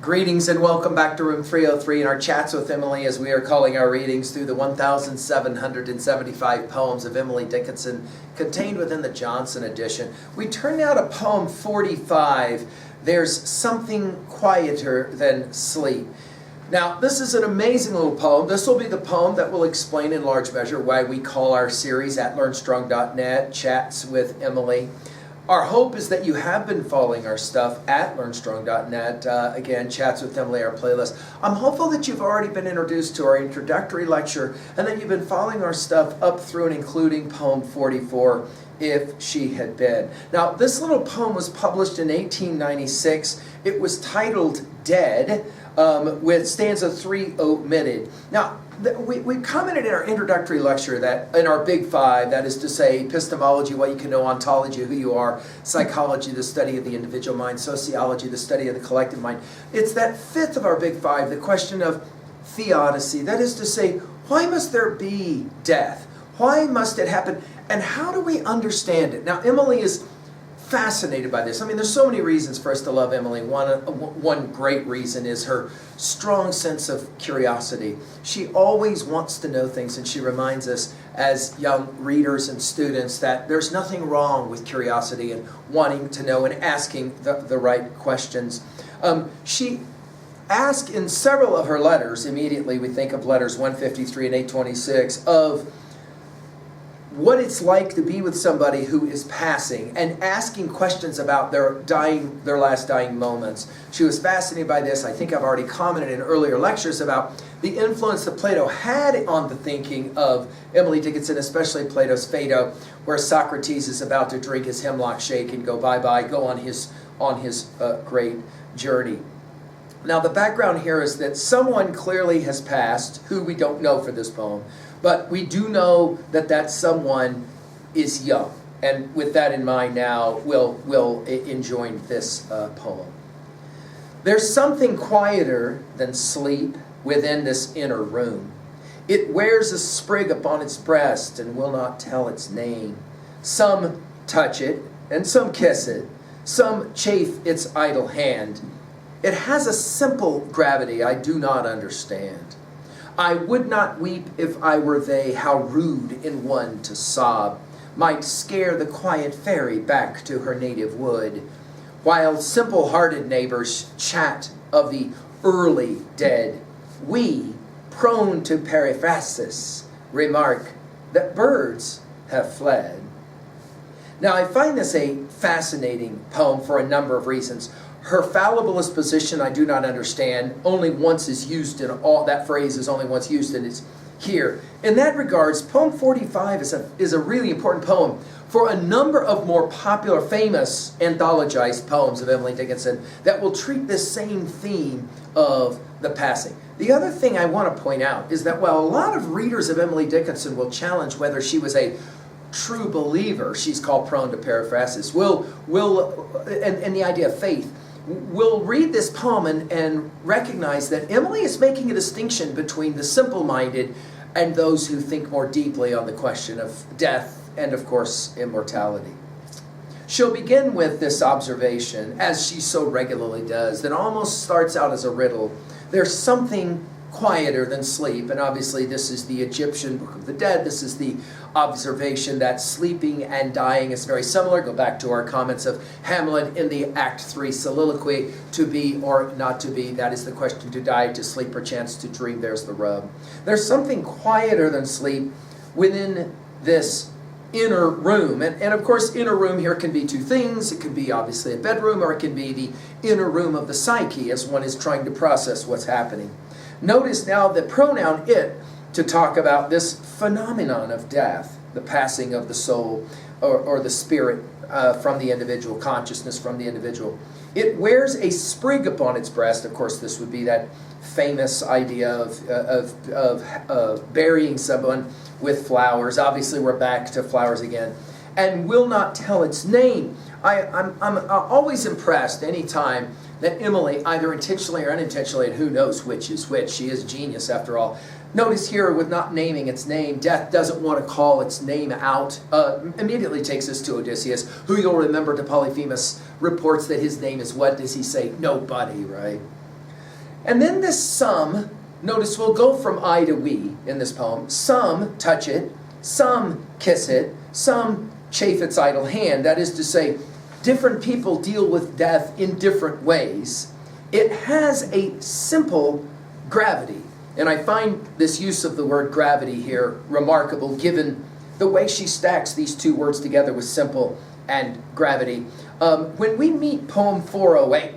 Greetings and welcome back to Room 303 and our chats with Emily as we are calling our readings through the 1,775 poems of Emily Dickinson contained within the Johnson edition. We turn now to poem 45, There's Something Quieter Than Sleep. Now, this is an amazing little poem. This will be the poem that will explain in large measure why we call our series at LearnStrong.net, Chats with Emily. Our hope is that you have been following our stuff at LearnStrong.net. Again, Chats with Emily, our playlist. I'm hopeful that you've already been introduced to our introductory lecture and that you've been following our stuff up through and including poem 44, If She Had Been. Now, this little poem was published in 1896. It was titled Dead, with stanza 3 omitted. Now, we commented in our introductory lecture that in our big five, that is to say, epistemology, what you can know, ontology, who you are, psychology, the study of the individual mind, sociology, the study of the collective mind. It's that fifth of our big five, the question of theodicy. That is to say, why must there be death? Why must it happen? And how do we understand it? Now, Emily is fascinated by this. I mean, there's so many reasons for us to love Emily. One great reason is her strong sense of curiosity. She always wants to know things, and she reminds us as young readers and students that there's nothing wrong with curiosity and wanting to know and asking the right questions. She asked in several of her letters, immediately we think of letters 153 and 826, of what it's like to be with somebody who is passing and asking questions about their last dying moments. She was fascinated by this. I think I've already commented in earlier lectures about the influence that Plato had on the thinking of Emily Dickinson, especially Plato's Phaedo, where Socrates is about to drink his hemlock shake and go bye-bye, go on his great journey. Now, the background here is that someone clearly has passed, who we don't know for this poem, but we do know that that someone is young. And with that in mind now, we'll enjoy this poem. There's something quieter than sleep within this inner room. It wears a sprig upon its breast and will not tell its name. Some touch it, and some kiss it. Some chafe its idle hand. It has a simple gravity I do not understand. I would not weep if I were they, how rude in one to sob might scare the quiet fairy back to her native wood, while simple-hearted neighbors chat of the early dead. We, prone to periphrasis, remark that birds have fled. Now, I find this a fascinating poem for a number of reasons. Her fallibilist position, I do not understand. Only once is used in all, that phrase is only once used, and it's here. In that regards, poem 45 is a really important poem for a number of more popular, famous, anthologized poems of Emily Dickinson that will treat this same theme of the passing. The other thing I want to point out is that while a lot of readers of Emily Dickinson will challenge whether she was a true believer, she's called prone to periphrasis, and the idea of faith, we'll read this poem and recognize that Emily is making a distinction between the simple-minded and those who think more deeply on the question of death and, of course, immortality. She'll begin with this observation, as she so regularly does, that almost starts out as a riddle. There's something quieter than sleep, and obviously this is the Egyptian Book of the Dead. This is the observation that sleeping and dying is very similar. Go back to our comments of Hamlet in the Act 3 soliloquy, to be or not to be, that is the question, to die, to sleep, perchance to dream, there's the rub. There's something quieter than sleep within this inner room. And of course, inner room here can be two things. It can be obviously a bedroom, or it can be the inner room of the psyche as one is trying to process what's happening. Notice now the pronoun it to talk about this phenomenon of death, the passing of the soul or the spirit from the individual, consciousness from the individual. It wears a sprig upon its breast. Of course, this would be that famous idea of burying someone with flowers. Obviously, we're back to flowers again. And will not tell its name. I'm always impressed anytime that Emily, either intentionally or unintentionally, and who knows which is which, she is a genius after all. Notice here with not naming its name, death doesn't want to call its name out. Immediately takes us to Odysseus, who you'll remember to Polyphemus reports that his name is, what does he say? Nobody, right? And then this some, notice we'll go from I to we in this poem. Some touch it, some kiss it, some chafe its idle hand. That is to say, different people deal with death in different ways. It has a simple gravity. And I find this use of the word gravity here remarkable, given the way she stacks these two words together with simple and gravity. When we meet poem 408,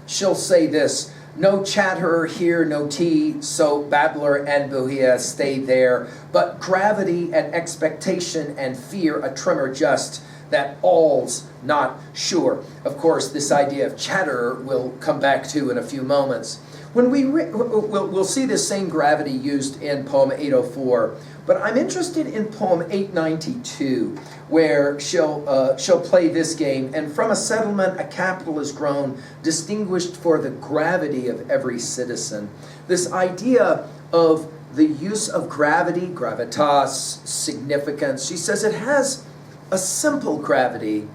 she'll say this: no chatterer here, no tea, so babbler and bohea stay there, but gravity and expectation and fear a tremor just, that all's not sure. Of course, this idea of chatterer we'll come back to in a few moments. When we'll see this same gravity used in poem 804, but I'm interested in poem 892, where she'll play this game. And from a settlement a capital is grown, distinguished for the gravity of every citizen. This idea of the use of gravity, gravitas, significance. She says it has a simple gravity.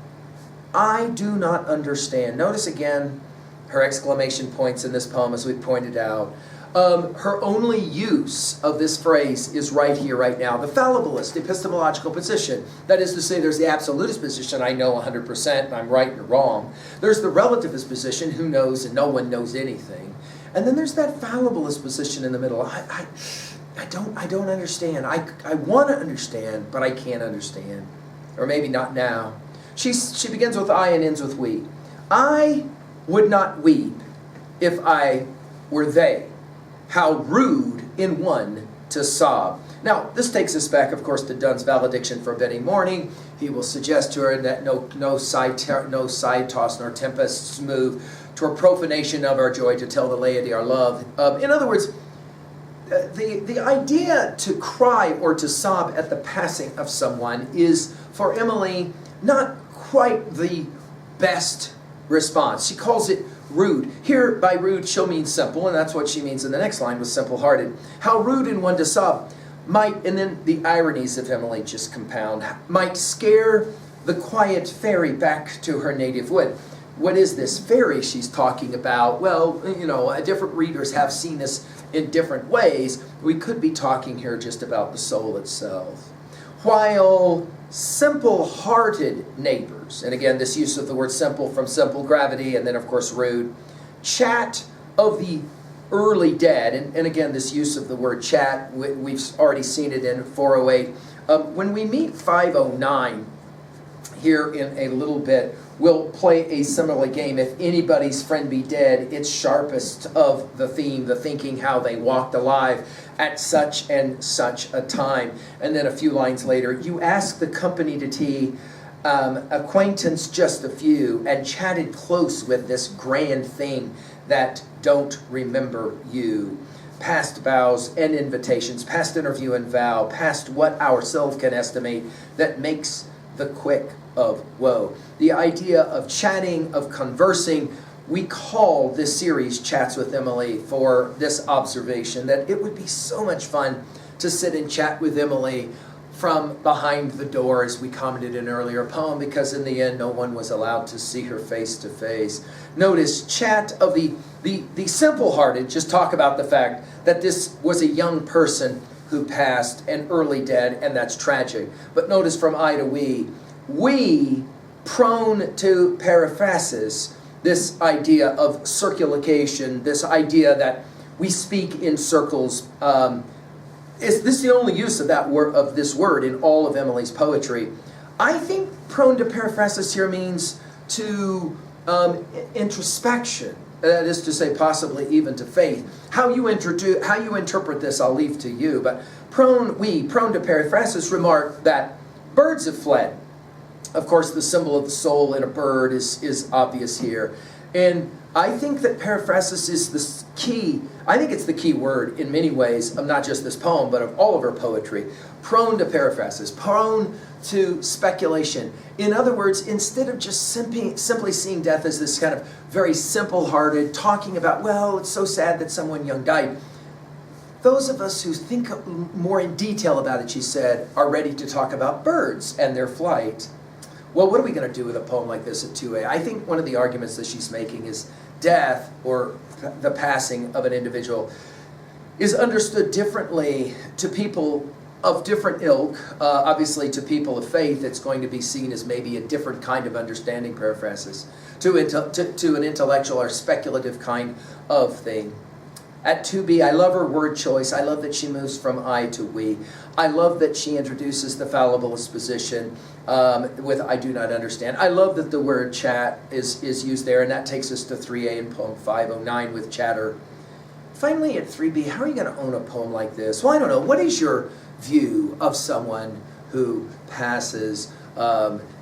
I do not understand. Notice again her exclamation points in this poem, as we pointed out. Her only use of this phrase is right here, right now. The fallibilist epistemological position. That is to say, there's the absolutist position, I know 100%, I'm right or wrong. There's the relativist position, who knows and no one knows anything. And then there's that fallibilist position in the middle. I don't understand. I want to understand, but I can't understand. Or maybe not now. She begins with I and ends with we. I would not weep if I were they. How rude in one to sob. Now, this takes us back, of course, to Donne's valediction forbidding mourning. He will suggest to her that no side toss nor tempests move, to a profanation of our joy, to tell the laity our love. In other words, the idea to cry or to sob at the passing of someone is, for Emily, not quite the best response. She calls it rude. Here, by rude, she'll mean simple, and that's what she means in the next line with simple-hearted. How rude in one to sob might, and then the ironies of Emily just compound, might scare the quiet fairy back to her native wood. What is this fairy she's talking about? Well, different readers have seen this in different ways. We could be talking here just about the soul itself. While simple-hearted neighbors, and again this use of the word simple from simple gravity, and then of course rude, chat of the early dead, and again this use of the word chat, we've already seen it in 408. When we meet 509 here in a little bit, we'll play a similar game. If anybody's friend be dead, it's sharpest of the theme, the thinking how they walked alive at such and such a time. And then a few lines later, you asked the company to tea, acquaintance just a few, and chatted close with this grand thing that don't remember you. Past vows and invitations, past interview and vow, past what ourselves can estimate, that makes the quick of woe. The idea of chatting, of conversing, we call this series Chats with Emily for this observation, that it would be so much fun to sit and chat with Emily from behind the door, as we commented in an earlier poem, because in the end no one was allowed to see her face to face. Notice, chat of the simple-hearted, just talk about the fact that this was a young person who passed, an early dead, and that's tragic. But notice from I to we, prone to periphrasis, this idea of circulation, this idea that we speak in circles. Is this the only use of this word in all of Emily's poetry? I think prone to periphrasis here means to introspection. That is to say, possibly even to faith. How you interpret this, I'll leave to you. But prone to periphrasis remark that birds have fled. Of course, the symbol of the soul in a bird is obvious here. And I think that periphrasis is the key. I think it's the key word in many ways of not just this poem, but of all of her poetry. Prone to periphrasis, prone to speculation. In other words, instead of just simply seeing death as this kind of very simple-hearted, talking about, well, it's so sad that someone young died, those of us who think more in detail about it, she said, are ready to talk about birds and their flight. well, what are we going to do with a poem like this at 2A? I think one of the arguments that she's making is death, or the passing of an individual, is understood differently to people of different ilk. Obviously, to people of faith, it's going to be seen as maybe a different kind of understanding, paraphrases, to an intellectual or speculative kind of thing. At 2B, I love her word choice. I love that she moves from I to we. I love that she introduces the fallibilist position with I do not understand. I love that the word chat is used there, and that takes us to 3A in poem 509 with chatter. Finally, at 3B, how are you going to own a poem like this? Well, I don't know. What is your view of someone who passes,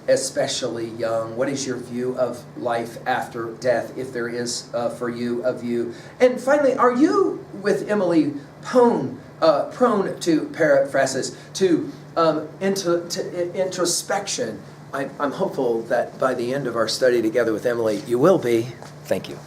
especially young? What is your view of life after death, if there is for you a view? And finally, are you, with Emily, prone to paraphrases, to introspection? I'm hopeful that by the end of our study together with Emily, you will be. Thank you.